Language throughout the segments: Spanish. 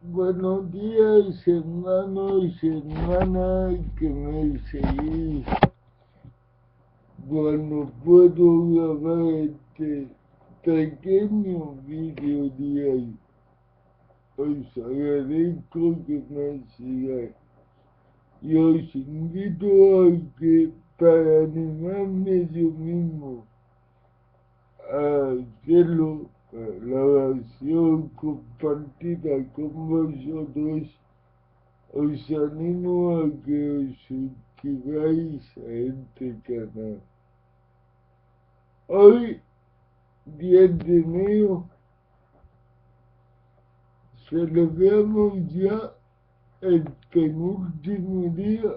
Buenos días, hermanos y hermanas que me seguís. Bueno, puedo grabar este pequeño video diario. Os agradezco que me sigáis. Y os invito a que, para animarme yo mismo a hacerlo, la oración compartida con vosotros, os animo a que os suscribáis a este canal. Hoy, 10 de enero, celebramos ya el penúltimo día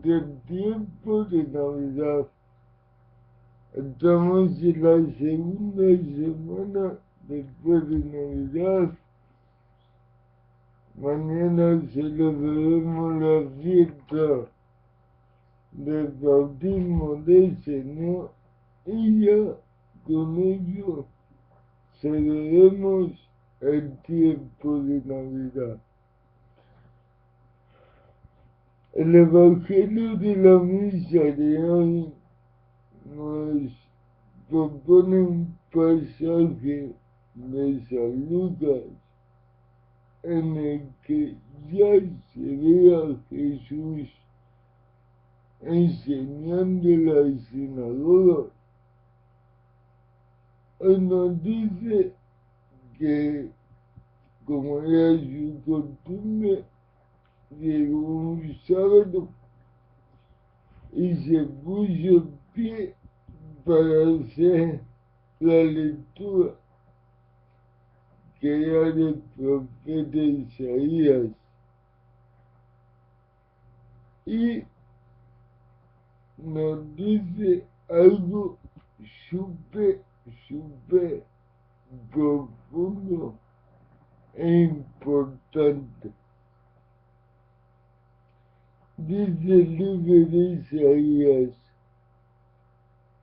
del tiempo de Navidad. Estamos en la segunda semana después de Navidad. Mañana celebraremos la fiesta del bautismo del Señor y ya con ello celebremos el tiempo de Navidad. El Evangelio de la Misa de hoy nos propone un pasaje de San Lucas en el que ya se ve a Jesús enseñando en la sinagoga. Hoy nos dice que, como era su costumbre, llegó un sábado y se puso en pie para hacer la lectura que era del profeta Isaías. Y nos dice algo súper profundo e importante. Dice el libro de Isaías: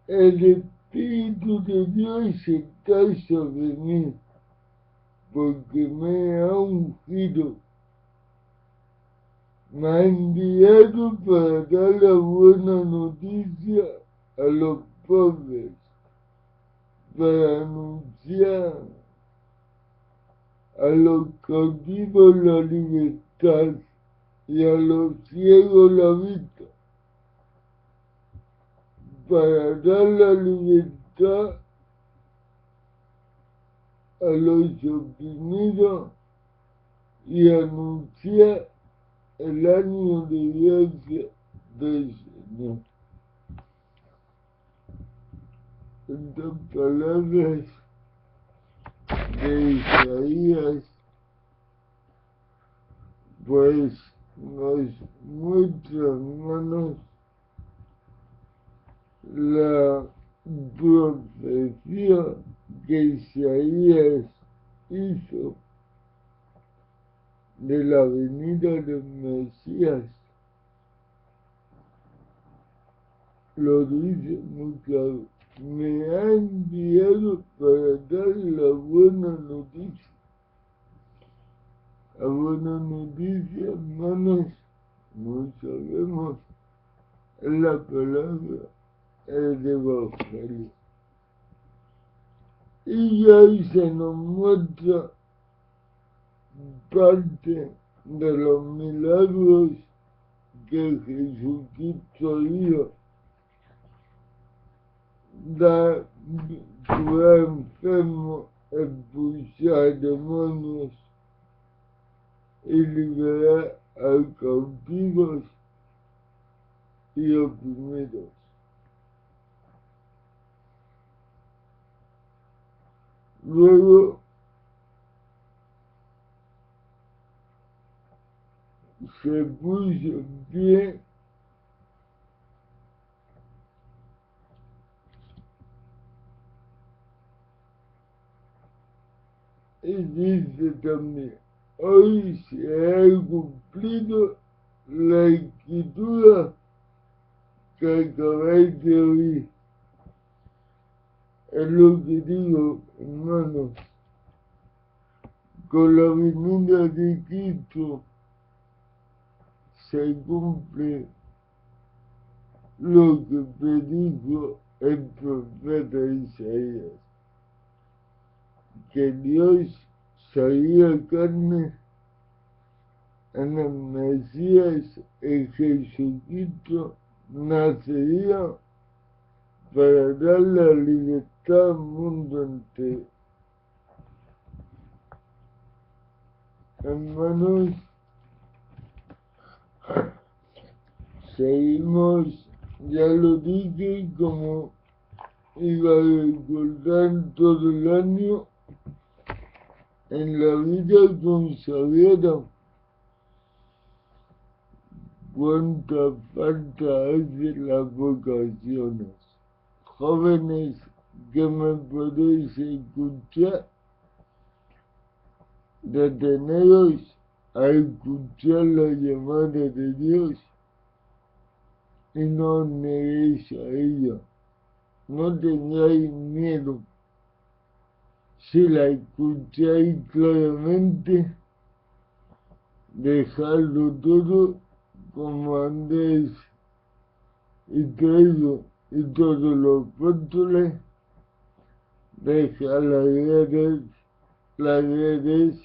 el Espíritu de Dios está sobre mí, porque me ha ungido, me ha enviado para dar la buena noticia a los pobres, para anunciar a los cautivos la libertad y a los ciegos la vista, para dar la libertad a los oprimidos y anunciar el año de gracia del Señor. Estas palabras de Isaías pues nos muestran, hermanos, la profecía que Isaías hizo de la venida del Mesías. Lo dice muy claro: me ha enviado para dar la buena noticia. La buena noticia, hermanos, no sabemos, es la palabra, el Evangelio. Y ahí se nos muestra parte de los milagros que Jesucristo hizo. Da curar enfermos, expulsar demonios y liberar a cautivos y oprimidos. Luego se puso en pie y dice también: hoy se ha cumplido la escritura que acabáis de oír. Es lo que digo, hermanos, con la venida de Cristo se cumple lo que predijo el profeta Isaías, que Dios sería carne en el Mesías, en Jesucristo, nacería para dar la libertad al mundo entero. Hermanos, seguimos, ya lo dije, como iba a recordar todo el año en la vida consagrada. ¿Cuánta falta hace las vocaciones? Jóvenes que me podéis escuchar, deteneros a escuchar la llamada de Dios y no os neguéis a ella. No tengáis miedo. Si la escucháis claramente, dejadlo todo como Andrés y Pedro y todos los apóstoles, dejad las redes,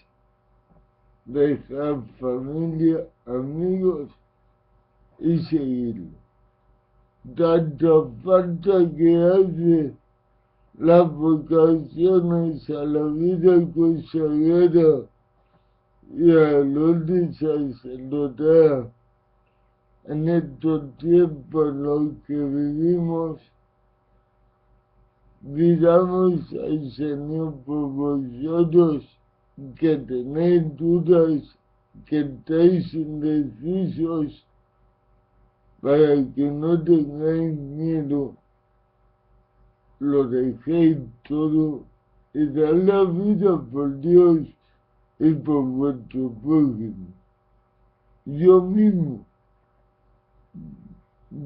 dejad familia, amigos y seguirlo. Tanta falta que hace las vocaciones a la vida consagrada y al orden sacerdotal en estos tiempos en los que vivimos. Pidamos al Señor por vosotros que tenéis dudas, que estáis indecisos, para que no tengáis miedo, lo dejéis todo y dar la vida por Dios y por vuestro prójimo. Yo mismo,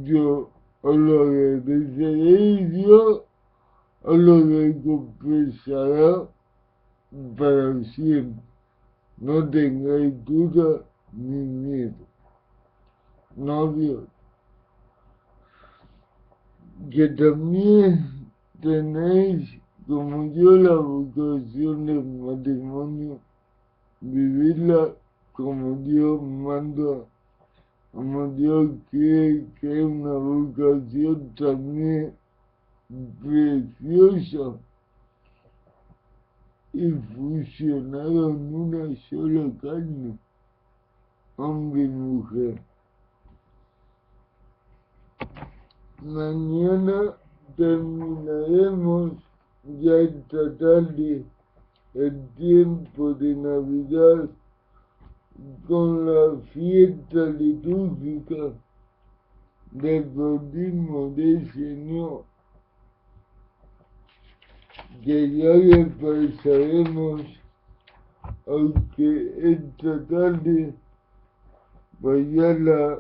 yo os lo agradeceré y Dios os lo recompensará para siempre. No tengáis duda ni miedo. Novios, que también tenéis, como yo, la vocación del matrimonio, vivirla como Dios manda, como Dios quiere, que es una vocación también preciosa y fusionada en una sola carne, hombre y mujer. Mañana terminaremos ya esta tarde el tiempo de Navidad con la fiesta litúrgica del bautismo del Señor, que ya le pasaremos, aunque esta tarde vaya la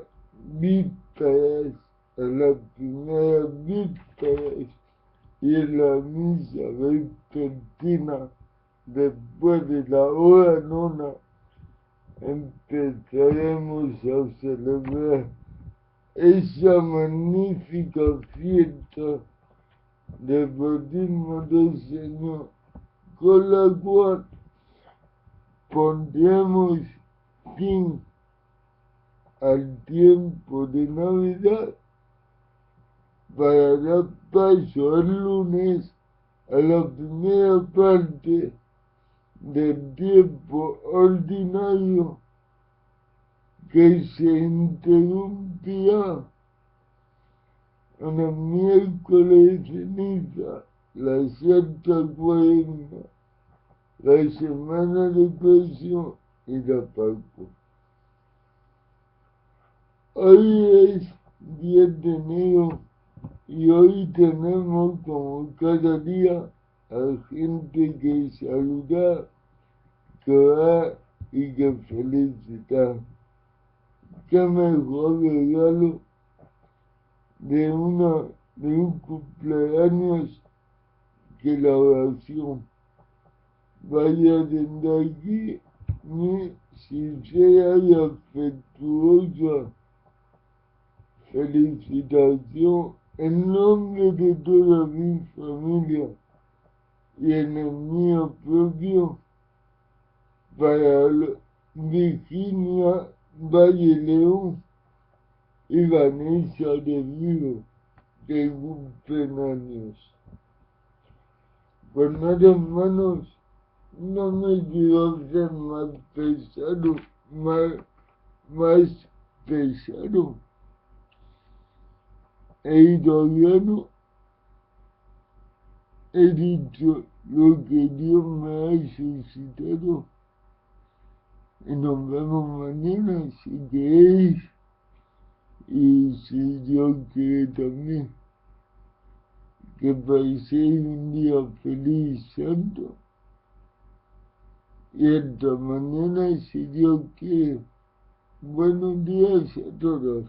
vísperas, a las primeras vísperas y en la misa vespertina, después de la hora nona, empezaremos a celebrar esa magnífica fiesta del bautismo del Señor, con la cual pondremos fin al tiempo de Navidad para dar paso el lunes a la primera parte del tiempo ordinario, que se interrumpirá en el miércoles de ceniza, la Santa Cuaresma, la Semana de Pasión y la Pascua. Hoy es 10 de enero y hoy tenemos, como cada día, a gente que saludar, que orar y que felicitar. Qué mejor regalo de un cumpleaños que la oración. vaya desde aquí mi sincera y afectuosa felicitación en nombre de toda mi familia y en el mío propio para Virginia Valle León y Vanessa de Vigo, que cumplen años. Pues nada, hermanos, no me quiero hacer más pesado. E todavía he dicho lo que Dios me ha suscitado. Y nos vemos mañana si queréis. Y si Dios quiere también. Que paséis un día feliz y santo. Y hasta mañana si Dios quiere. Buenos días a todos.